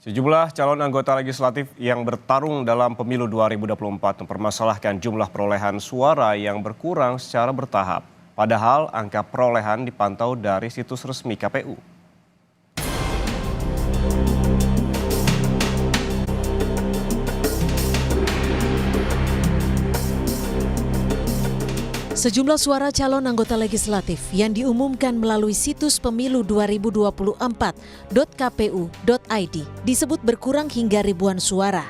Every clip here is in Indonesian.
Sejumlah calon anggota legislatif yang bertarung dalam pemilu 2024 mempermasalahkan jumlah perolehan suara yang berkurang secara bertahap. Padahal angka perolehan dipantau dari situs resmi KPU. Sejumlah suara calon anggota legislatif yang diumumkan melalui situs pemilu2024.kpu.id disebut berkurang hingga ribuan suara.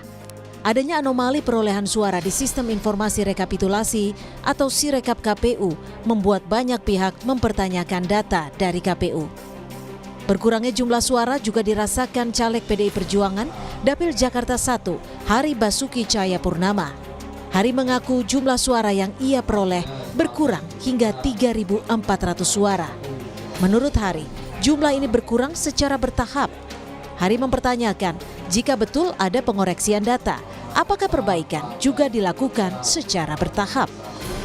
Adanya anomali perolehan suara di Sistem Informasi Rekapitulasi atau Sirekap KPU membuat banyak pihak mempertanyakan data dari KPU. Berkurangnya jumlah suara juga dirasakan caleg PDI Perjuangan Dapil Jakarta 1, Hari Basuki Cahayapurnama. Hari mengaku jumlah suara yang ia peroleh berkurang hingga 3.400 suara. Menurut Hari, jumlah ini berkurang secara bertahap. Hari mempertanyakan jika betul ada pengoreksian data, apakah perbaikan juga dilakukan secara bertahap.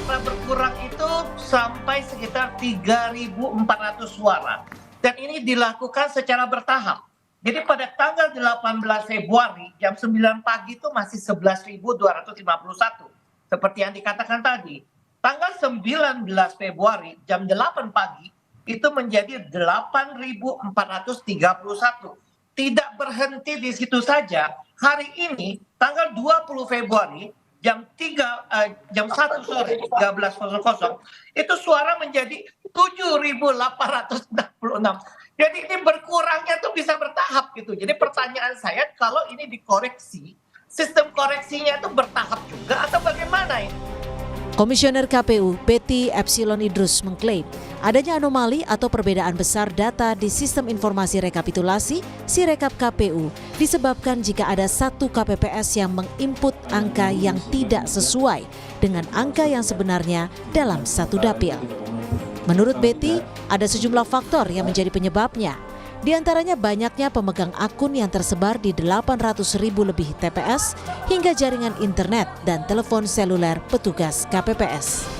Berkurang itu sampai sekitar 3.400 suara dan ini dilakukan secara bertahap. Jadi pada tanggal 18 Februari jam 9 pagi itu masih 11.251 seperti yang dikatakan tadi. Tanggal 19 Februari jam 8 pagi itu menjadi 8.431. Tidak berhenti di situ saja. Hari ini tanggal 20 Februari jam 1 sore 13.00 itu suara menjadi 7.866. Jadi ini berkurangnya tuh bisa bertahap gitu. Jadi pertanyaan saya kalau ini dikoreksi, sistem koreksinya itu bertahap juga atau bagaimana ini? Komisioner KPU Betty Epsilon Idrus mengklaim adanya anomali atau perbedaan besar data di Sistem Informasi Rekapitulasi Sirekap KPU disebabkan jika ada satu KPPS yang menginput angka yang tidak sesuai dengan angka yang sebenarnya dalam satu dapil. Menurut Betty, ada sejumlah faktor yang menjadi penyebabnya. Di antaranya banyaknya pemegang akun yang tersebar di 800.000 lebih TPS hingga jaringan internet dan telepon seluler petugas KPPS.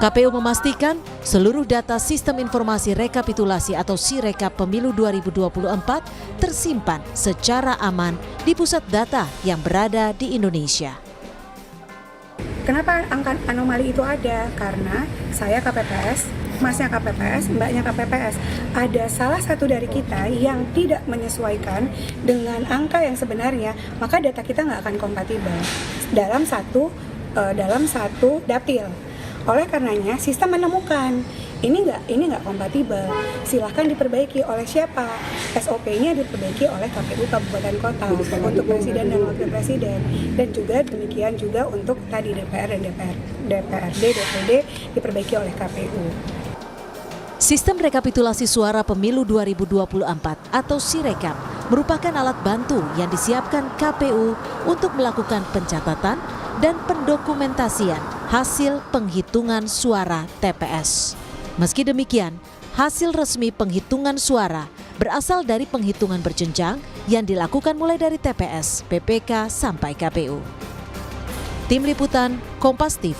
KPU memastikan seluruh data Sistem Informasi Rekapitulasi atau Sirekap Pemilu 2024 tersimpan secara aman di pusat data yang berada di Indonesia. Kenapa angka anomali itu ada? Karena saya KPPS, masnya KPPS, mbaknya KPPS. Ada salah satu dari kita yang tidak menyesuaikan dengan angka yang sebenarnya, maka data kita nggak akan kompatibel dalam satu dapil. Oleh karenanya, sistem menemukan ini nggak kompatibel. Silahkan diperbaiki oleh siapa? SOP-nya diperbaiki oleh KPU Kabupaten Kota untuk Presiden dan Wakil Presiden, dan juga demikian juga untuk tadi DPR dan DPRD, DPD diperbaiki oleh KPU. Sistem rekapitulasi suara pemilu 2024 atau Sirekap merupakan alat bantu yang disiapkan KPU untuk melakukan pencatatan dan pendokumentasian hasil penghitungan suara TPS. Meski demikian, hasil resmi penghitungan suara berasal dari penghitungan berjenjang yang dilakukan mulai dari TPS, PPK sampai KPU. Tim Liputan Kompas TV.